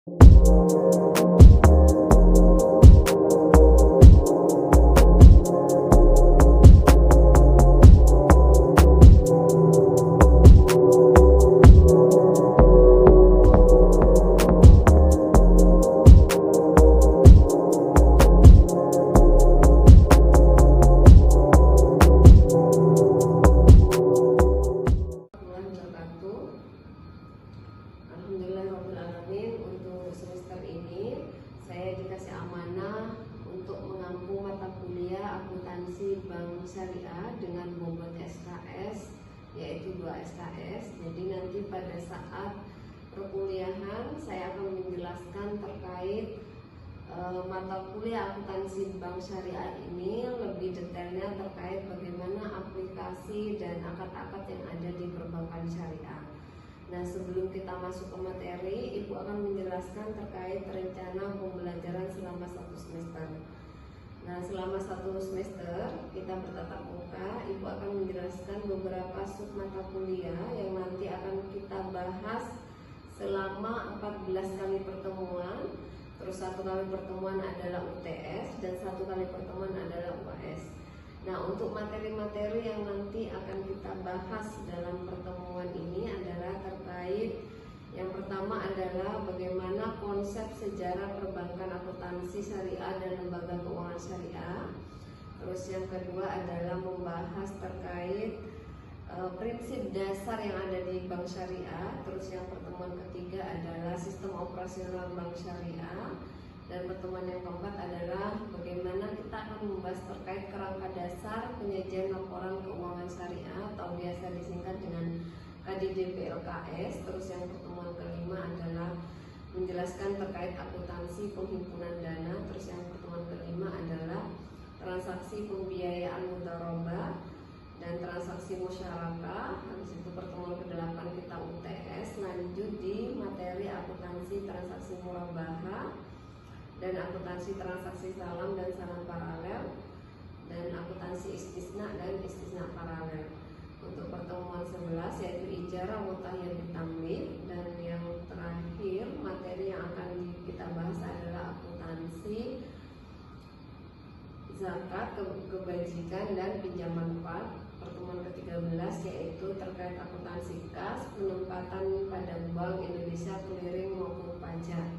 Alhamdulillahirrahmanirrahim. Untuk semester ini saya dikasih amanah untuk mengampu mata kuliah akuntansi bank syariah dengan bobot SKS yaitu 2 SKS. Jadi nanti pada saat perkuliahan saya akan menjelaskan terkait mata kuliah akuntansi bank syariah ini lebih detailnya terkait bagaimana aplikasi dan akad-akad yang ada di perbankan syariah. Nah, sebelum kita masuk ke materi, Ibu akan menjelaskan terkait rencana pembelajaran selama 1 semester. Nah, selama 1 semester kita bertatap muka, Ibu akan menjelaskan beberapa sub mata kuliah yang nanti akan kita bahas selama 14 kali pertemuan. Terus 1 kali pertemuan adalah UTS dan 1 kali pertemuan adalah UAS. Nah, untuk materi-materi yang nanti akan kita bahas dalam pertemuan ini adalah terkait yang pertama adalah bagaimana konsep sejarah perbankan akuntansi syariah dan lembaga keuangan syariah. Terus yang kedua adalah membahas terkait prinsip dasar yang ada di bank syariah. Terus yang pertemuan ketiga adalah sistem operasional bank syariah. Dan pertemuan yang keempat adalah bagaimana kita akan membahas terkait kerangka dasar penyajian laporan keuangan syariah atau biasa disingkat dengan KDDP-LKS. Terus yang pertemuan kelima adalah menjelaskan terkait akuntansi penghimpunan dana. Terus yang pertemuan kelima adalah transaksi pembiayaan mudharabah dan transaksi musyarakah. Habis itu pertemuan ke-8 kita UTS, lanjut di materi akuntansi transaksi murabahah dan akuntansi transaksi salam dan salam paralel, dan akuntansi istisna dan istisna paralel. Untuk pertemuan 11 yaitu ijarah mutahiyyah bitamlik, dan yang terakhir materi yang akan kita bahas adalah akuntansi zakat, kebajikan dan pinjaman part. Pertemuan ke-13 yaitu terkait akuntansi kas, penempatan pada Bank Indonesia clearing maupun pajak.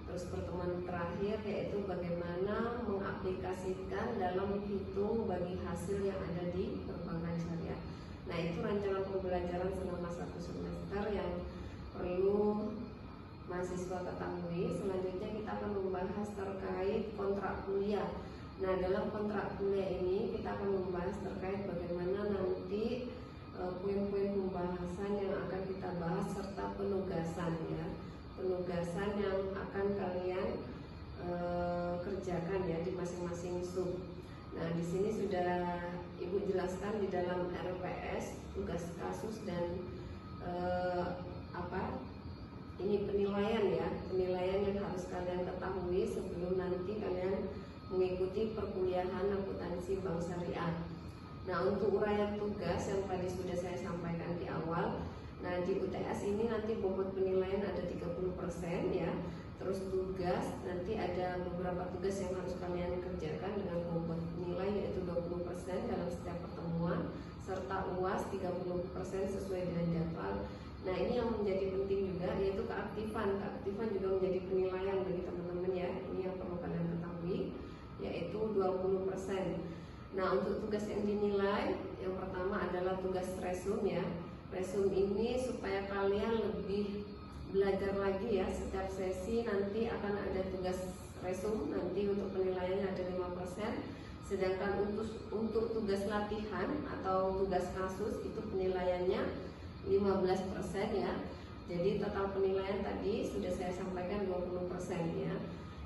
Terus pertemuan terakhir yaitu bagaimana mengaplikasikan dalam hitung bagi hasil yang ada di perbankan syariah. Nah, itu rencana pembelajaran selama 1 semester yang perlu mahasiswa ketahui. Selanjutnya kita akan membahas terkait kontrak kuliah. Nah, dalam kontrak kuliah ini kita akan membahas terkait bagaimana nanti poin-poin pembahasan yang akan kita bahas serta penugasan ya. Penugasan yang akan kalian kerjakan ya di masing-masing sub. Nah, di sini sudah Ibu jelaskan di dalam RPS tugas kasus dan ini penilaian ya, penilaian yang harus kalian ketahui sebelum nanti kalian mengikuti perkuliahan akuntansi bank syariah. Nah, untuk uraian tugas yang tadi sudah saya sampaikan di awal. Nah, di UTS ini nanti bobot penilaian ada 30% ya. Terus tugas nanti ada beberapa tugas yang harus kalian kerjakan dengan bobot nilai yaitu 20% dalam setiap pertemuan, serta UAS 30% sesuai dengan jadwal. Nah, ini yang menjadi penting juga yaitu keaktifan. Keaktifan juga menjadi penilaian bagi teman-teman ya. Ini yang perlu kalian ketahui yaitu 20%. Nah, untuk tugas yang dinilai yang pertama adalah tugas resum ya. Resum ini supaya kalian lebih belajar lagi ya. Setiap sesi nanti akan ada tugas resum, nanti untuk penilaiannya ada 5%. Sedangkan untuk tugas latihan atau tugas kasus itu penilaiannya 15% ya. Jadi total penilaian tadi sudah saya sampaikan 20% ya.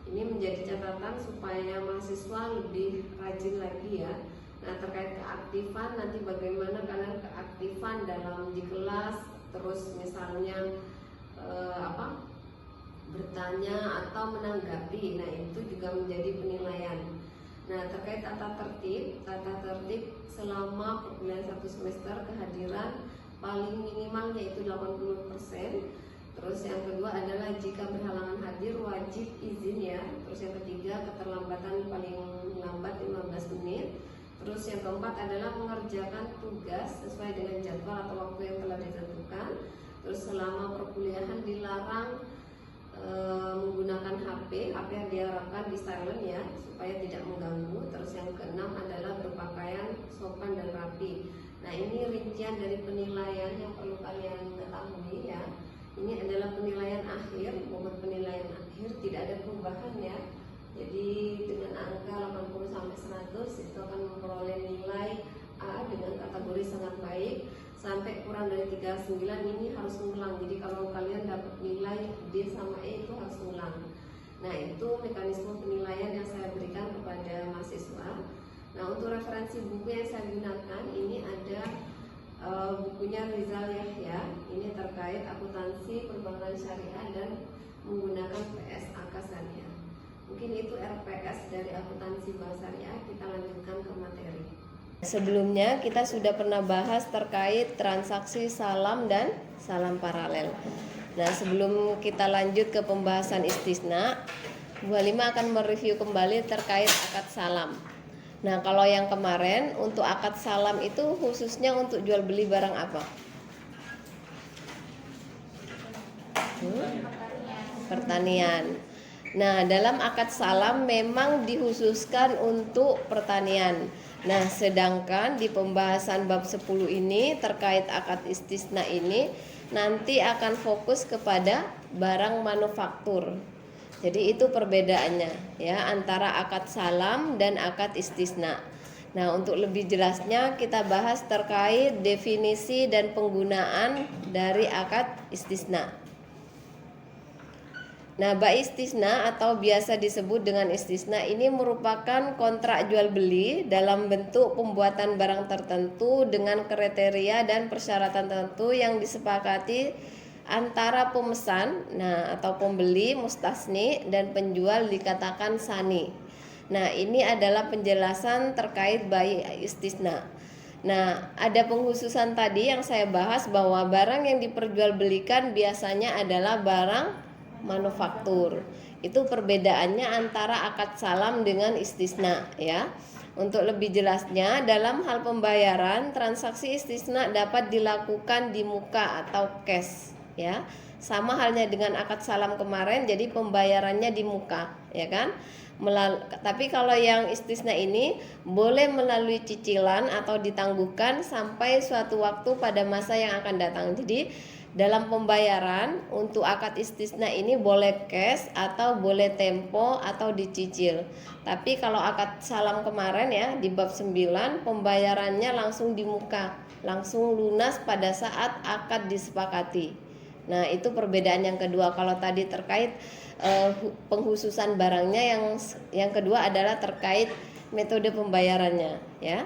Ini menjadi catatan supaya mahasiswa lebih rajin lagi ya. Nah, terkait keaktifan nanti bagaimana kalian keaktifan dalam di kelas, terus misalnya bertanya atau menanggapi. Nah, itu juga menjadi penilaian. Nah, terkait tata tertib selama perkuliahan 1 semester kehadiran paling minimal yaitu 80%. Terus yang kedua adalah jika berhalangan hadir wajib izin ya. Terus yang ketiga keterlambatan paling lambat 15 menit. Terus yang keempat adalah mengerjakan tugas sesuai dengan jadwal atau waktu yang telah ditentukan. Terus selama perkuliahan dilarang menggunakan HP yang diharapkan di silent ya supaya tidak mengganggu. Terus yang keenam adalah berpakaian sopan dan rapi. Nah ini rincian dari penilaian yang perlu kalian ketahui ya. Ini adalah penilaian akhir, bobot penilaian akhir, tidak ada perubahan ya. Jadi dengan angka 80 sampai 100 itu akan memperoleh nilai A dengan kategori sangat baik. Sampai kurang dari 39 ini harus ngulang. Jadi kalau kalian dapat nilai D sama E itu harus ngulang. Nah itu mekanisme penilaian yang saya berikan kepada mahasiswa. Nah untuk referensi buku yang saya gunakan ini ada bukunya Rizal Yahya, ini terkait akuntansi perbankan syariah dan menggunakan PSAK syariah. Mungkin itu RPS dari akuntansi bank syariah. Kita lanjutkan ke materi. Sebelumnya kita sudah pernah bahas terkait transaksi salam dan salam paralel. Nah sebelum kita lanjut ke pembahasan istisna, Bu Halimah akan mereview kembali terkait akad salam. Nah kalau yang kemarin untuk akad salam itu khususnya untuk jual beli barang apa? Pertanian. Nah dalam akad salam memang dikhususkan untuk pertanian. Nah sedangkan di pembahasan bab 10 ini terkait akad istisna ini nanti akan fokus kepada barang manufaktur. Jadi itu perbedaannya ya antara akad salam dan akad istisna. Nah untuk lebih jelasnya kita bahas terkait definisi dan penggunaan dari akad istisna. Nah bab istisna atau biasa disebut dengan istisna ini merupakan kontrak jual beli dalam bentuk pembuatan barang tertentu dengan kriteria dan persyaratan tertentu yang disepakati antara pemesan atau pembeli mustasni dan penjual dikatakan sani. Nah ini adalah penjelasan terkait bab istisna. Nah ada penghususan tadi yang saya bahas bahwa barang yang diperjualbelikan biasanya adalah barang manufaktur. Itu perbedaannya antara akad salam dengan istisna ya. Untuk lebih jelasnya dalam hal pembayaran transaksi istisna dapat dilakukan di muka atau cash ya. Sama halnya dengan akad salam kemarin, jadi pembayarannya di muka ya kan. Tapi kalau yang istisna ini boleh melalui cicilan atau ditangguhkan sampai suatu waktu pada masa yang akan datang. Jadi dalam pembayaran untuk akad istisna ini boleh cash atau boleh tempo atau dicicil. Tapi kalau akad salam kemarin ya di bab 9 pembayarannya langsung di muka, langsung lunas pada saat akad disepakati. Nah itu perbedaan yang kedua. Kalau tadi terkait penghususan barangnya, yang kedua adalah terkait metode pembayarannya ya.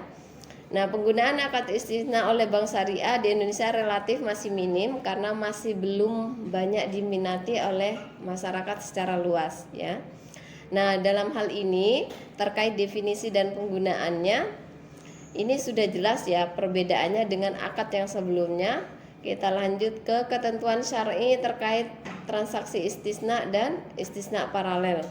Nah penggunaan akad istisna oleh bank syariah di Indonesia relatif masih minim karena masih belum banyak diminati oleh masyarakat secara luas ya. Nah dalam hal ini terkait definisi dan penggunaannya ini sudah jelas ya perbedaannya dengan akad yang sebelumnya. Kita lanjut ke ketentuan syar'i terkait transaksi istisna dan istisna paralel.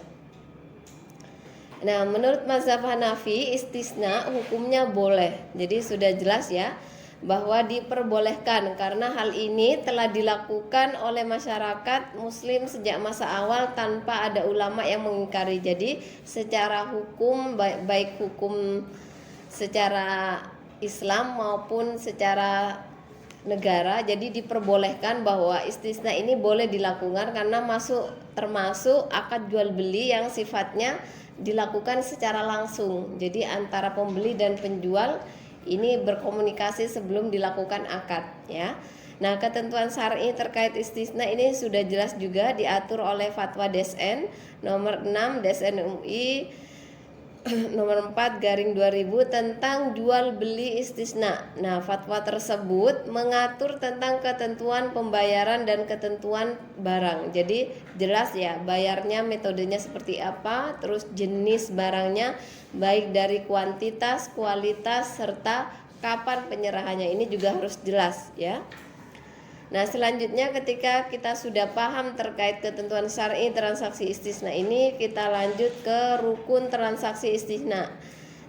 Nah, menurut mazhab Hanafi istisna hukumnya boleh. Jadi sudah jelas ya bahwa diperbolehkan karena hal ini telah dilakukan oleh masyarakat muslim sejak masa awal tanpa ada ulama yang mengingkari. Jadi secara hukum baik hukum secara Islam maupun secara negara jadi diperbolehkan bahwa istisna ini boleh dilakukan karena termasuk akad jual beli yang sifatnya dilakukan secara langsung. Jadi antara pembeli dan penjual ini berkomunikasi sebelum dilakukan akad ya. Nah, ketentuan syar'i terkait istisna ini sudah jelas juga diatur oleh Fatwa DSN nomor 6 DSN MUI nomor 4/2000 tentang jual beli istisna. Nah, fatwa tersebut mengatur tentang ketentuan pembayaran dan ketentuan barang. Jadi jelas ya bayarnya metodenya seperti apa, terus jenis barangnya baik dari kuantitas, kualitas serta kapan penyerahannya ini juga harus jelas ya. Nah, selanjutnya ketika kita sudah paham terkait ketentuan syar'i transaksi istisna ini, kita lanjut ke rukun transaksi istisna.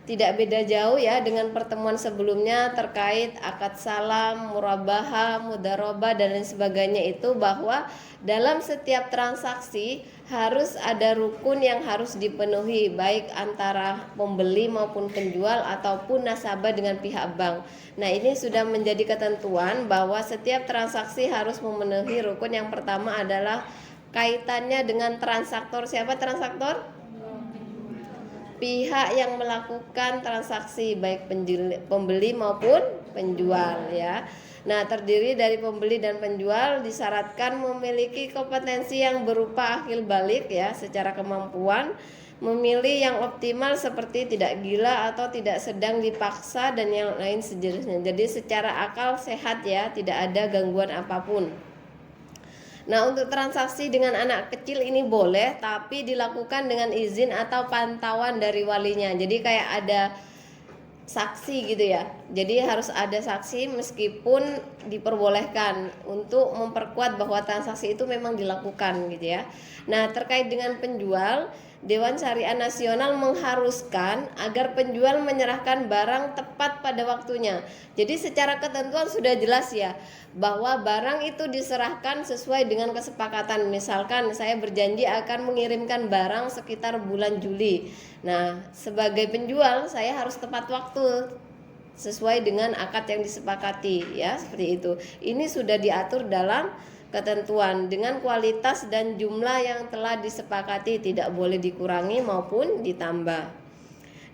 Tidak beda jauh ya dengan pertemuan sebelumnya terkait akad salam, murabahah, mudharabah dan lain sebagainya, itu bahwa dalam setiap transaksi harus ada rukun yang harus dipenuhi, baik antara pembeli maupun penjual ataupun nasabah dengan pihak bank. Nah, ini sudah menjadi ketentuan bahwa setiap transaksi harus memenuhi rukun. Yang pertama adalah kaitannya dengan transaktor. Siapa transaktor? Pihak yang melakukan transaksi, baik pembeli maupun penjual ya. Nah, terdiri dari pembeli dan penjual disyaratkan memiliki kompetensi yang berupa akil balik ya, secara kemampuan memilih yang optimal seperti tidak gila atau tidak sedang dipaksa dan yang lain sejenisnya. Jadi secara akal sehat ya, tidak ada gangguan apapun. Nah, untuk transaksi dengan anak kecil ini boleh, tapi dilakukan dengan izin atau pantauan dari walinya. Jadi kayak ada saksi gitu ya. Jadi harus ada saksi meskipun diperbolehkan untuk memperkuat bahwa transaksi itu memang dilakukan gitu ya. Nah, terkait dengan penjual, Dewan Syariah Nasional mengharuskan agar penjual menyerahkan barang tepat pada waktunya. Jadi secara ketentuan sudah jelas ya, bahwa barang itu diserahkan sesuai dengan kesepakatan. Misalkan saya berjanji akan mengirimkan barang sekitar bulan Juli. Nah, sebagai penjual saya harus tepat waktu sesuai dengan akad yang disepakati ya, seperti itu. Ini sudah diatur dalam ketentuan dengan kualitas dan jumlah yang telah disepakati, tidak boleh dikurangi maupun ditambah.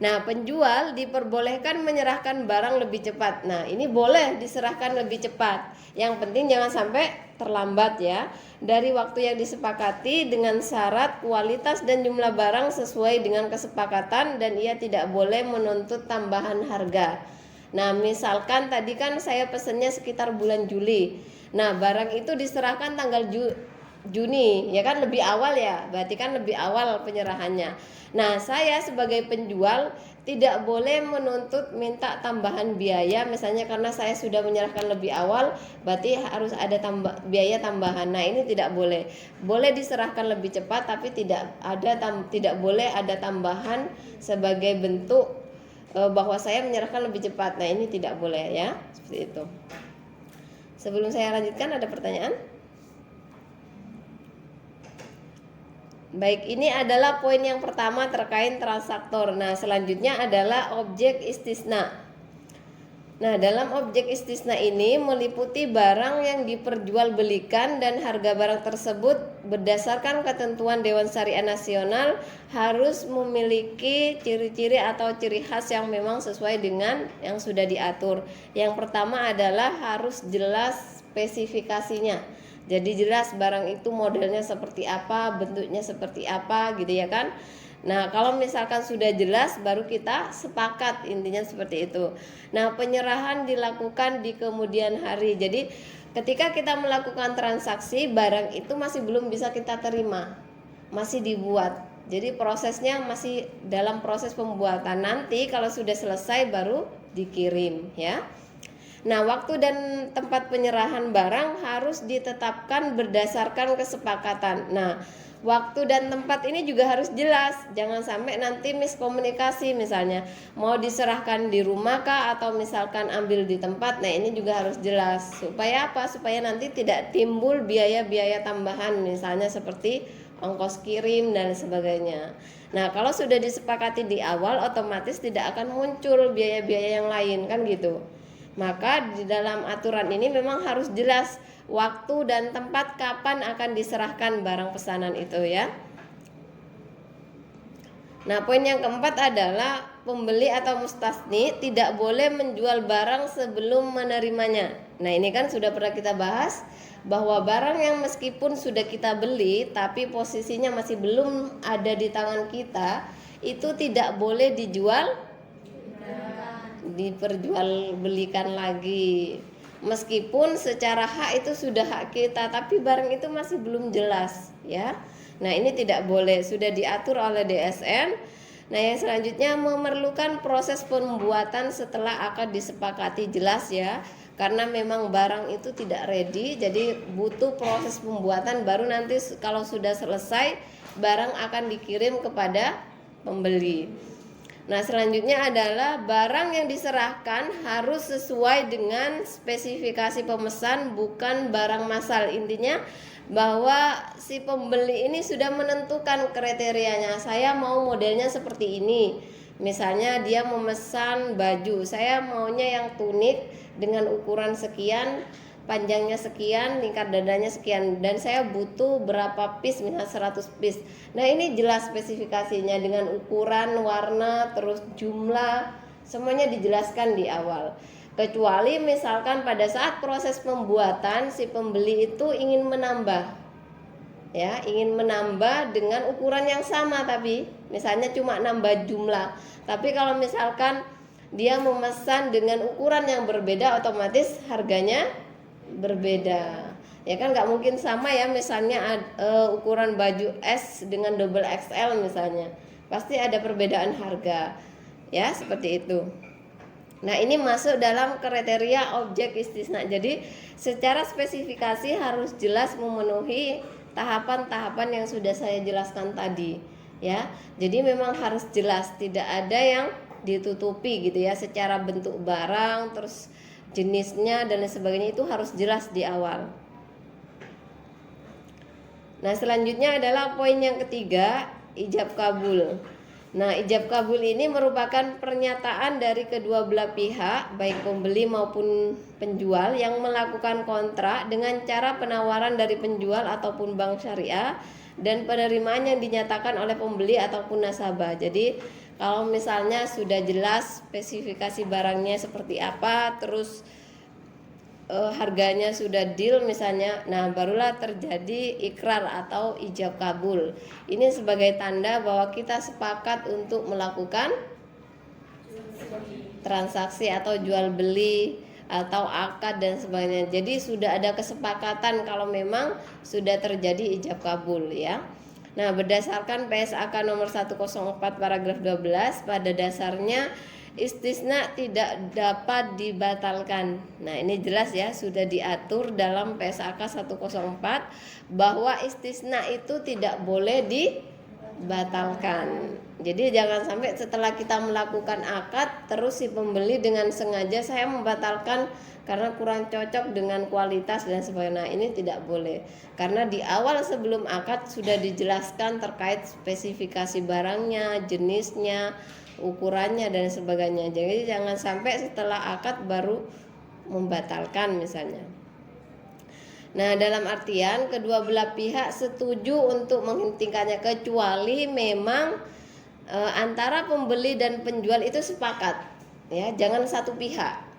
Nah, penjual diperbolehkan menyerahkan barang lebih cepat. Nah, ini boleh diserahkan lebih cepat. Yang penting jangan sampai terlambat ya. Dari waktu yang disepakati dengan syarat kualitas dan jumlah barang sesuai dengan kesepakatan, dan ia tidak boleh menuntut tambahan harga. Nah, misalkan tadi kan saya pesennya sekitar bulan Juli. Nah, barang itu diserahkan tanggal Juni, ya kan lebih awal ya, berarti kan lebih awal penyerahannya. Nah, saya sebagai penjual tidak boleh menuntut minta tambahan biaya, misalnya karena saya sudah menyerahkan lebih awal, berarti harus ada biaya tambahan. Nah, ini tidak boleh. Boleh diserahkan lebih cepat, tapi tidak boleh ada tambahan sebagai bentuk bahwa saya menyerahkan lebih cepat. Nah, ini tidak boleh ya, seperti itu. Sebelum saya lanjutkan, ada pertanyaan? Baik, ini adalah poin yang pertama terkait transaktor. Nah, selanjutnya adalah objek istisna. Nah, dalam objek istisna ini meliputi barang yang diperjualbelikan dan harga barang tersebut berdasarkan ketentuan Dewan Syariah Nasional harus memiliki ciri-ciri atau ciri khas yang memang sesuai dengan yang sudah diatur. Yang pertama adalah harus jelas spesifikasinya. Jadi jelas barang itu modelnya seperti apa, bentuknya seperti apa gitu ya kan. Nah, kalau misalkan sudah jelas baru kita sepakat, intinya seperti itu. Nah, penyerahan dilakukan di kemudian hari. Jadi ketika kita melakukan transaksi, barang itu masih belum bisa kita terima, masih dibuat. Jadi prosesnya masih dalam proses pembuatan. Nanti kalau sudah selesai baru dikirim ya. Nah, waktu dan tempat penyerahan barang harus ditetapkan berdasarkan kesepakatan. Nah, waktu dan tempat ini juga harus jelas. Jangan sampai nanti miskomunikasi, misalnya mau diserahkan di rumah kah atau misalkan ambil di tempat. Nah, ini juga harus jelas. Supaya apa? Supaya nanti tidak timbul biaya-biaya tambahan, misalnya seperti ongkos kirim dan sebagainya. Nah, kalau sudah disepakati di awal, otomatis tidak akan muncul biaya-biaya yang lain, kan gitu. Maka di dalam aturan ini memang harus jelas waktu dan tempat kapan akan diserahkan barang pesanan itu ya. Nah, poin yang keempat adalah pembeli atau mustasni tidak boleh menjual barang sebelum menerimanya. Nah, ini kan sudah pernah kita bahas bahwa barang yang meskipun sudah kita beli tapi posisinya masih belum ada di tangan kita, itu tidak boleh diperjualbelikan lagi. Meskipun secara hak itu sudah hak kita, tapi barang itu masih belum jelas ya. Nah, ini tidak boleh, sudah diatur oleh DSN. Nah, yang selanjutnya memerlukan proses pembuatan setelah akad disepakati, jelas ya. karena memang barang itu tidak ready, jadi butuh proses pembuatan baru nanti kalau sudah selesai barang akan dikirim kepada pembeli. Nah, selanjutnya adalah barang yang diserahkan harus sesuai dengan spesifikasi pemesan, bukan barang massal. Intinya bahwa si pembeli ini sudah menentukan kriterianya. Saya mau modelnya seperti ini. Misalnya dia memesan baju, saya maunya yang tunik dengan ukuran sekian, panjangnya sekian, lingkar dadanya sekian, dan saya butuh berapa piece, misalnya 100 piece. Nah, ini jelas spesifikasinya dengan ukuran, warna, terus jumlah, semuanya dijelaskan di awal. Kecuali misalkan pada saat proses pembuatan si pembeli itu ingin menambah, ya, ingin menambah dengan ukuran yang sama, tapi misalnya cuma nambah jumlah. Tapi kalau misalkan dia memesan dengan ukuran yang berbeda, otomatis harganya berbeda, ya kan, nggak mungkin sama ya. Misalnya ukuran baju S dengan double XL misalnya, pasti ada perbedaan harga, ya, seperti itu. Nah, ini masuk dalam kriteria objek istisna. Jadi secara spesifikasi harus jelas memenuhi tahapan-tahapan yang sudah saya jelaskan tadi, ya. Jadi memang harus jelas, tidak ada yang ditutupi gitu ya, secara bentuk barang, terus jenisnya dan lain sebagainya, itu harus jelas di awal. Nah, selanjutnya adalah poin yang ketiga, ijab kabul. Nah, ijab kabul ini merupakan pernyataan dari kedua belah pihak, baik pembeli maupun penjual, yang melakukan kontrak dengan cara penawaran dari penjual ataupun bank syariah dan penerimaan yang dinyatakan oleh pembeli ataupun nasabah. Jadi kalau misalnya sudah jelas spesifikasi barangnya seperti apa, terus harganya sudah deal misalnya, nah barulah terjadi ikrar atau ijab kabul. Ini sebagai tanda bahwa kita sepakat untuk melakukan transaksi atau jual beli atau akad dan sebagainya. Jadi sudah ada kesepakatan kalau memang sudah terjadi ijab kabul, ya. Nah, berdasarkan PSAK nomor 104 paragraf 12, pada dasarnya istisna tidak dapat dibatalkan. Nah, ini jelas ya, sudah diatur dalam PSAK 104 bahwa istisna itu tidak boleh dibatalkan. Jadi jangan sampai setelah kita melakukan akad terus si pembeli dengan sengaja, saya membatalkan karena kurang cocok dengan kualitas dan sebagainya. Nah, ini tidak boleh, karena di awal sebelum akad sudah dijelaskan terkait spesifikasi barangnya, jenisnya, ukurannya dan sebagainya. Jadi jangan sampai setelah akad baru membatalkan misalnya. Nah, dalam artian kedua belah pihak setuju untuk menghentikannya, kecuali memang antara pembeli dan penjual itu sepakat, ya, jangan satu pihak.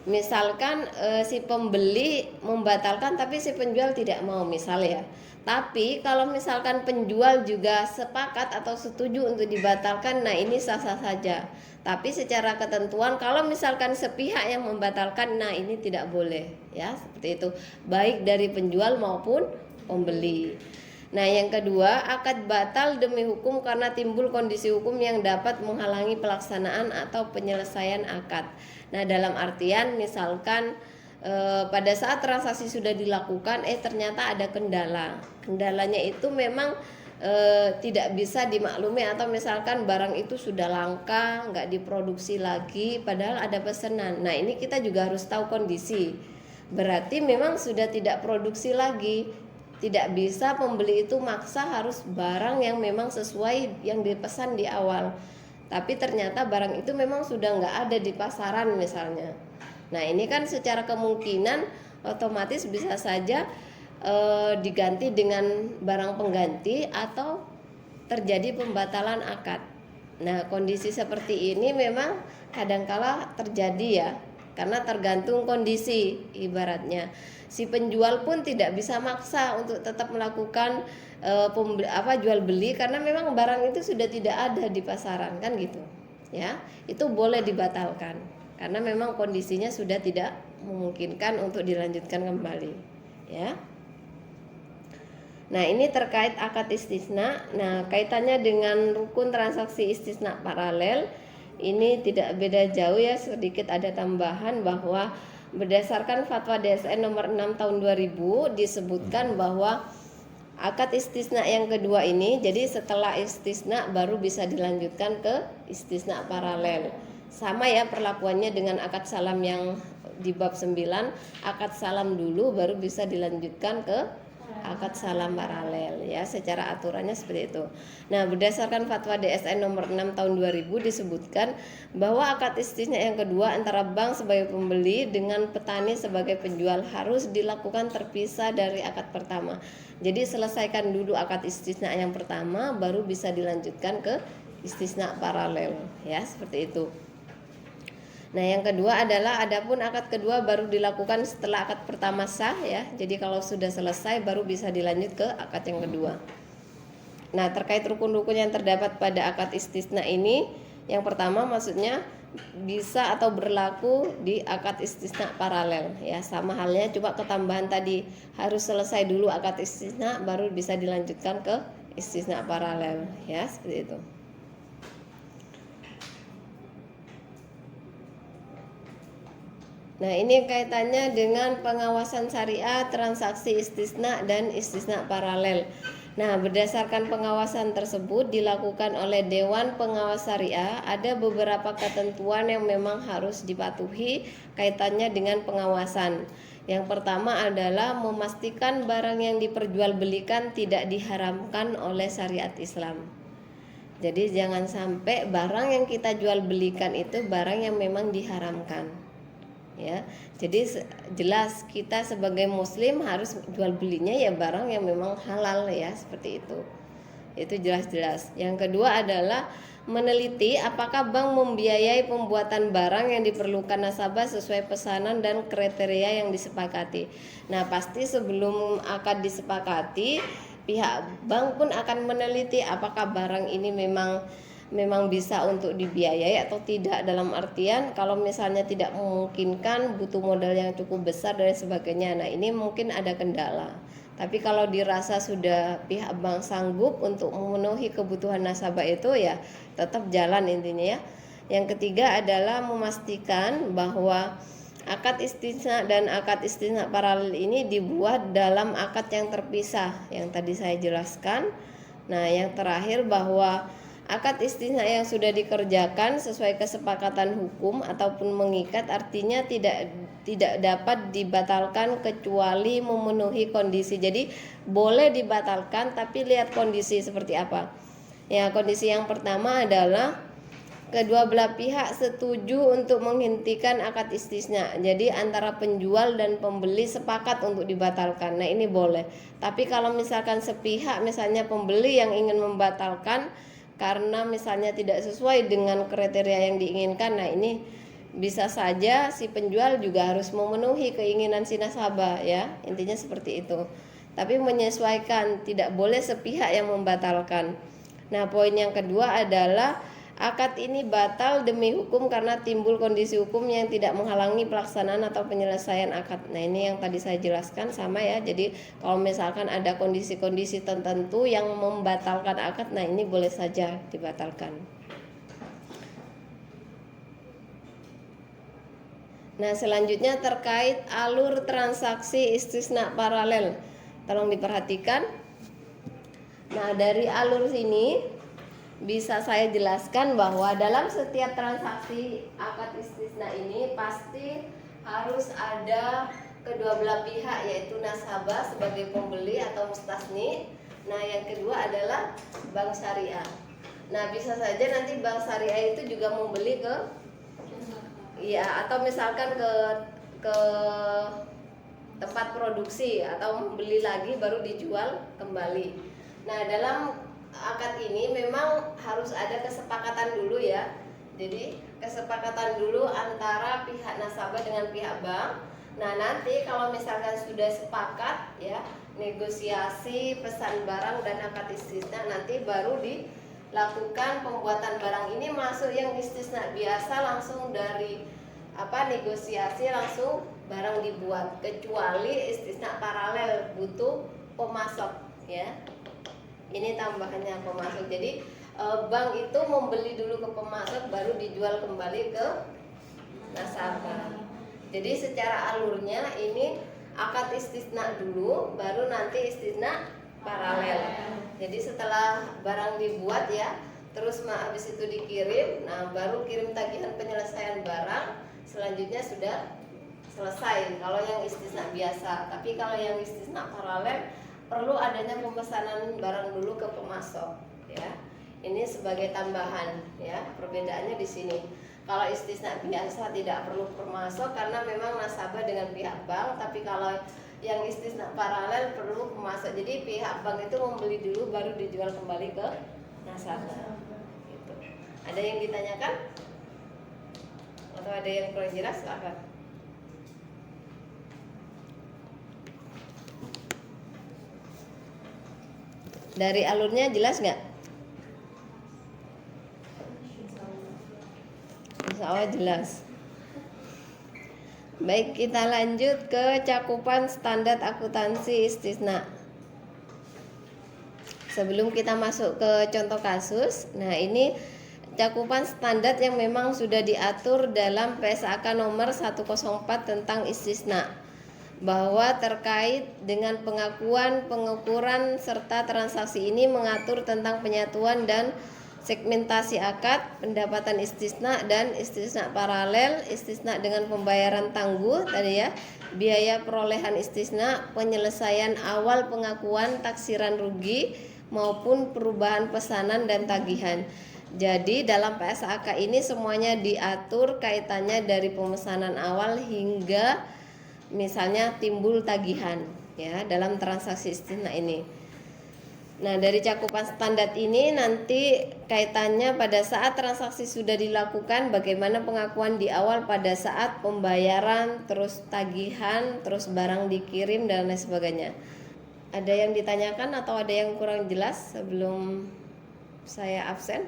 Misalkan si pembeli membatalkan tapi si penjual tidak mau, misal ya. Tapi kalau misalkan penjual juga sepakat atau setuju untuk dibatalkan, nah ini sah-sah saja. Tapi secara ketentuan kalau misalkan sepihak yang membatalkan, nah ini tidak boleh, ya, seperti itu, baik dari penjual maupun pembeli. Nah, yang kedua, akad batal demi hukum karena timbul kondisi hukum yang dapat menghalangi pelaksanaan atau penyelesaian akad. Nah, dalam artian misalkan pada saat transaksi sudah dilakukan, ternyata ada kendala. Kendalanya itu memang tidak bisa dimaklumi, atau misalkan barang itu sudah langka, nggak diproduksi lagi, padahal ada pesanan. Nah, ini kita juga harus tahu kondisi. Berarti memang sudah tidak produksi lagi. Tidak bisa pembeli itu maksa harus barang yang memang sesuai yang dipesan di awal. Tapi ternyata barang itu memang sudah nggak ada di pasaran misalnya. Nah, ini kan secara kemungkinan otomatis bisa saja diganti dengan barang pengganti atau terjadi pembatalan akad. Nah, kondisi seperti ini memang kadangkala terjadi ya, karena tergantung kondisi. Ibaratnya si penjual pun tidak bisa maksa untuk tetap melakukan jual beli, karena memang barang itu sudah tidak ada di pasaran, kan gitu ya. Itu boleh dibatalkan karena memang kondisinya sudah tidak memungkinkan untuk dilanjutkan kembali, ya. Nah, ini terkait akad istisna. Nah, kaitannya dengan rukun transaksi istisna paralel ini tidak beda jauh ya, sedikit ada tambahan bahwa berdasarkan fatwa DSN nomor 6 tahun 2000 disebutkan bahwa akad istisna yang kedua ini, jadi setelah istisna baru bisa dilanjutkan ke istisna paralel. Sama ya perlakuannya dengan akad salam yang di bab 9, akad salam dulu baru bisa dilanjutkan ke akad salam paralel ya, secara aturannya seperti itu. Nah, berdasarkan fatwa DSN nomor 6 tahun 2000 disebutkan bahwa akad istisna yang kedua antara bank sebagai pembeli dengan petani sebagai penjual harus dilakukan terpisah dari akad pertama. Jadi selesaikan dulu akad istisna yang pertama baru bisa dilanjutkan ke istisna paralel ya, seperti itu. Nah, yang kedua adalah adapun akad kedua baru dilakukan setelah akad pertama sah ya. Jadi kalau sudah selesai baru bisa dilanjut ke akad yang kedua. Nah, terkait rukun-rukun yang terdapat pada akad istisna ini, yang pertama maksudnya bisa atau berlaku di akad istisna paralel ya. Sama halnya, coba ketambahan tadi harus selesai dulu akad istisna baru bisa dilanjutkan ke istisna paralel ya, seperti itu. Nah, ini kaitannya dengan pengawasan syariah, transaksi istisna dan istisna paralel. Nah, berdasarkan pengawasan tersebut dilakukan oleh Dewan Pengawas Syariah, ada beberapa ketentuan yang memang harus dipatuhi kaitannya dengan pengawasan. Yang pertama adalah memastikan barang yang diperjualbelikan tidak diharamkan oleh syariat Islam. Jadi jangan sampai barang yang kita jual belikan itu barang yang memang diharamkan. Ya, jadi jelas kita sebagai muslim harus jual belinya ya barang yang memang halal ya, seperti itu jelas-jelas. Yang kedua adalah meneliti apakah bank membiayai pembuatan barang yang diperlukan nasabah sesuai pesanan dan kriteria yang disepakati. Nah, pasti sebelum akad disepakati, pihak bank pun akan meneliti apakah barang ini memang bisa untuk dibiayai atau tidak, dalam artian kalau misalnya tidak memungkinkan, butuh modal yang cukup besar dan sebagainya. Nah, ini mungkin ada kendala. Tapi kalau dirasa sudah pihak bank sanggup untuk memenuhi kebutuhan nasabah itu ya tetap jalan intinya ya. Yang ketiga adalah memastikan bahwa akad istisna dan akad istisna paralel ini dibuat dalam akad yang terpisah yang tadi saya jelaskan. Nah, yang terakhir bahwa akad istisna yang sudah dikerjakan sesuai kesepakatan hukum ataupun mengikat, artinya tidak dapat dibatalkan kecuali memenuhi kondisi. Jadi boleh dibatalkan tapi lihat kondisi seperti apa. Ya, kondisi yang pertama adalah kedua belah pihak setuju untuk menghentikan akad istisna. Jadi antara penjual dan pembeli sepakat untuk dibatalkan. Nah, ini boleh. Tapi kalau misalkan sepihak, misalnya pembeli yang ingin membatalkan karena misalnya tidak sesuai dengan kriteria yang diinginkan, nah ini bisa saja si penjual juga harus memenuhi keinginan si nasabah ya, intinya seperti itu. Tapi menyesuaikan, tidak boleh sepihak yang membatalkan. Nah, poin yang kedua adalah akad ini batal demi hukum karena timbul kondisi hukum yang tidak menghalangi pelaksanaan atau penyelesaian akad. Nah, ini yang tadi saya jelaskan sama ya. Jadi kalau misalkan ada kondisi-kondisi tertentu yang membatalkan akad, nah ini boleh saja dibatalkan. Nah, selanjutnya terkait alur transaksi istisna paralel. Tolong diperhatikan. Nah, dari alur sini bisa saya jelaskan bahwa dalam setiap transaksi akad istisna ini pasti harus ada kedua belah pihak, yaitu nasabah sebagai pembeli atau mustasni. Nah, yang kedua adalah bank syariah. Nah, bisa saja nanti bank syariah itu juga membeli ke atau misalkan ke tempat produksi atau membeli lagi baru dijual kembali. Nah, dalam akad ini memang harus ada kesepakatan dulu ya. Jadi kesepakatan dulu antara pihak nasabah dengan pihak bank. Nah, nanti kalau misalkan sudah sepakat ya, negosiasi pesan barang dan akad istisna, nanti baru dilakukan pembuatan barang ini. Masuk yang istisna biasa langsung dari negosiasi langsung barang dibuat, kecuali istisna paralel butuh pemasok ya. Ini tambahannya pemasok. Jadi bank itu membeli dulu ke pemasok baru dijual kembali ke nasabah. Jadi secara alurnya ini akad istisna dulu, baru nanti istisna paralel. Jadi setelah barang dibuat ya, terus habis itu dikirim, nah baru kirim tagihan penyelesaian barang, selanjutnya sudah selesai kalau yang istisna biasa. Tapi kalau yang istisna paralel perlu adanya pemesanan barang dulu ke pemasok ya. Ini sebagai tambahan ya, perbedaannya di sini. Kalau istisna biasa tidak perlu pemasok karena memang nasabah dengan pihak bank, tapi kalau yang istisna paralel perlu pemasok. Jadi pihak bank itu membeli dulu baru dijual kembali ke nasabah. Gitu. Ada yang ditanyakan? Atau ada yang kurang jelas? Silakan. Dari alurnya jelas nggak? Insya Allah jelas. Baik, kita lanjut ke cakupan standar akuntansi istisna. Sebelum kita masuk ke contoh kasus, nah ini cakupan standar yang memang sudah diatur dalam PSAK nomor 104 tentang istisna, bahwa terkait dengan pengakuan, pengukuran serta transaksi ini mengatur tentang penyatuan dan segmentasi akad, pendapatan istisna dan istisna paralel, istisna dengan pembayaran tangguh tadi ya, biaya perolehan istisna, penyelesaian awal pengakuan taksiran rugi maupun perubahan pesanan dan tagihan. Jadi dalam PSAK ini semuanya diatur kaitannya dari pemesanan awal hingga misalnya timbul tagihan ya dalam transaksi istisna ini. Nah, dari cakupan standar ini nanti kaitannya pada saat transaksi sudah dilakukan, bagaimana pengakuan di awal pada saat pembayaran, terus tagihan, terus barang dikirim dan lain sebagainya. Ada yang ditanyakan atau ada yang kurang jelas sebelum saya absen?